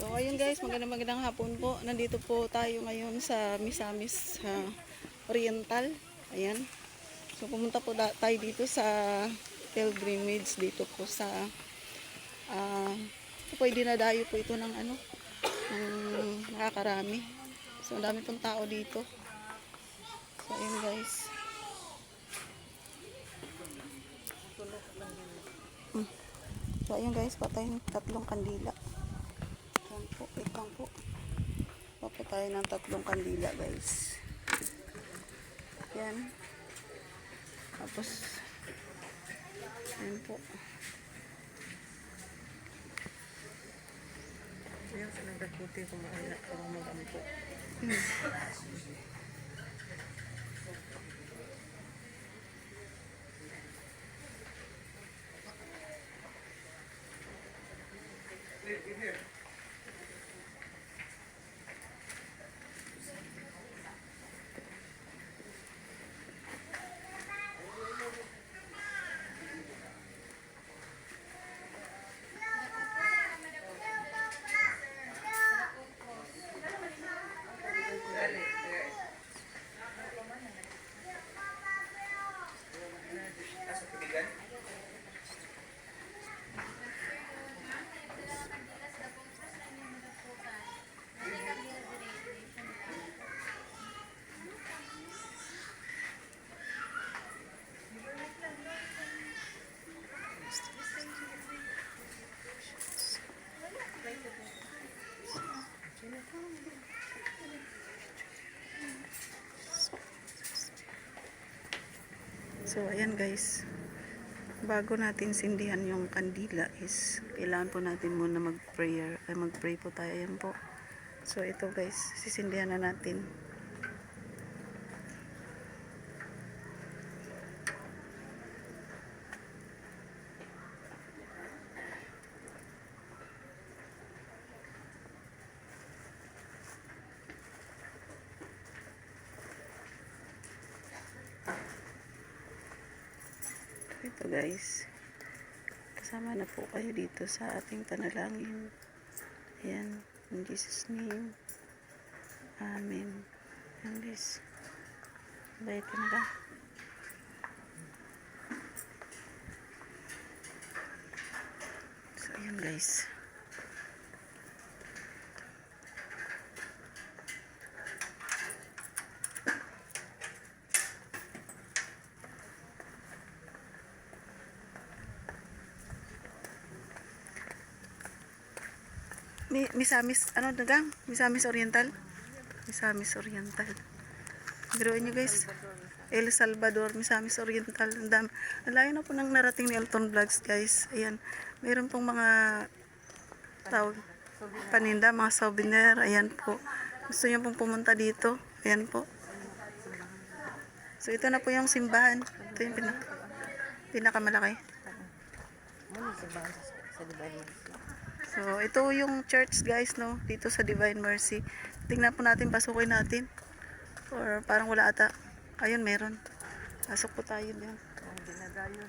So ayun guys, magandang hapon po. Nandito po tayo ngayon sa Misamis Oriental. Ayan. So pumunta po tayo dito sa pilgrimage dito po sa po dinadayo po ito ng nakakarami. So ang dami pong tao dito. So ayun guys. So ayun guys, patayin tatlong kandila. Ayan po, wait lang po. Papatay ng tatlong kandila guys. Yan. Tapos yan po. Yan sa nagkakuti kumain na parang mag-ampo. So ayan guys, bago natin sindihan yung kandila is kailangan po natin muna mag-pray po tayo. Ayan po. So ito guys, sisindihan na natin. Ito guys, kasama na po kayo dito sa ating panalangin. Ayan, in Jesus name, Amen. Ayan guys, bayad ka na ba? So ayan guys, Misamis, ano dagang? Misamis Oriental? Misamis Oriental. Biruin nyo guys. El Salvador, Misamis Oriental. Ang layo na po nang narating ni Elton Vlogs guys. Ayan. Mayroon pong mga tawag, paninda, mga souvenir. Ayan po. Gusto nyo pong pumunta dito. Ayan po. So ito na po yung simbahan. Ito yung pinakamalaki. So, ito yung church guys, no? Dito sa Divine Mercy. Tingnan po natin, pasukin natin. Or parang wala ata. Ayun, meron. Pasok po tayo din.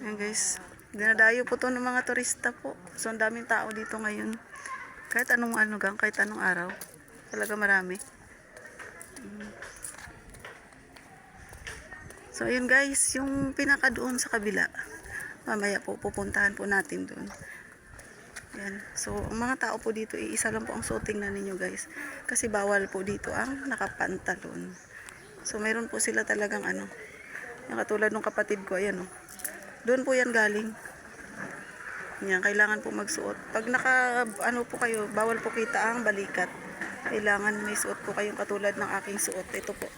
Ayan guys. Dinadayo po to ng mga turista po. So, ang daming tao dito ngayon. Kahit anong kahit anong araw. Talaga marami. So, ayun guys, yung pinaka doon sa kabila. Mamaya po, pupuntahan po natin doon. Yan. So, ang mga tao po dito, isa lang po ang suoting na ninyo guys. Kasi bawal po dito ang nakapantalon. So, mayroon po sila talagang yung katulad ng kapatid ko, ayan o. Doon po yan galing. Yan, kailangan po magsuot. Pag po kayo, bawal po kita ang balikat. Kailangan may suot po kayong katulad ng aking suot. Ito po.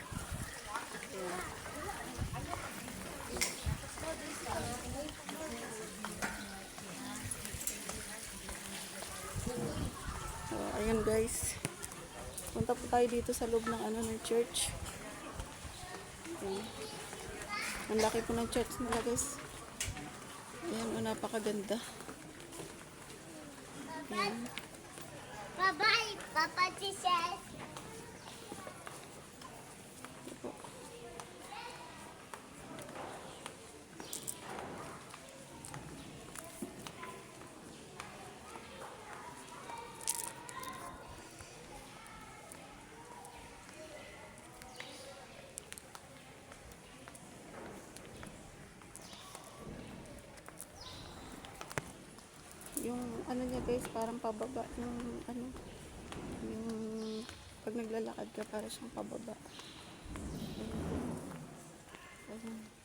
Ayan guys, punta po tayo dito sa loob ng ng church. Ayan. Ang laki po ng church nila guys. Ayan, napakaganda. Ayan. Bye-bye, Papa Jesus. ano niya guys, parang pababa yung ano, yung pag naglalakad ka para siyang pababa. Ayan. Ayan.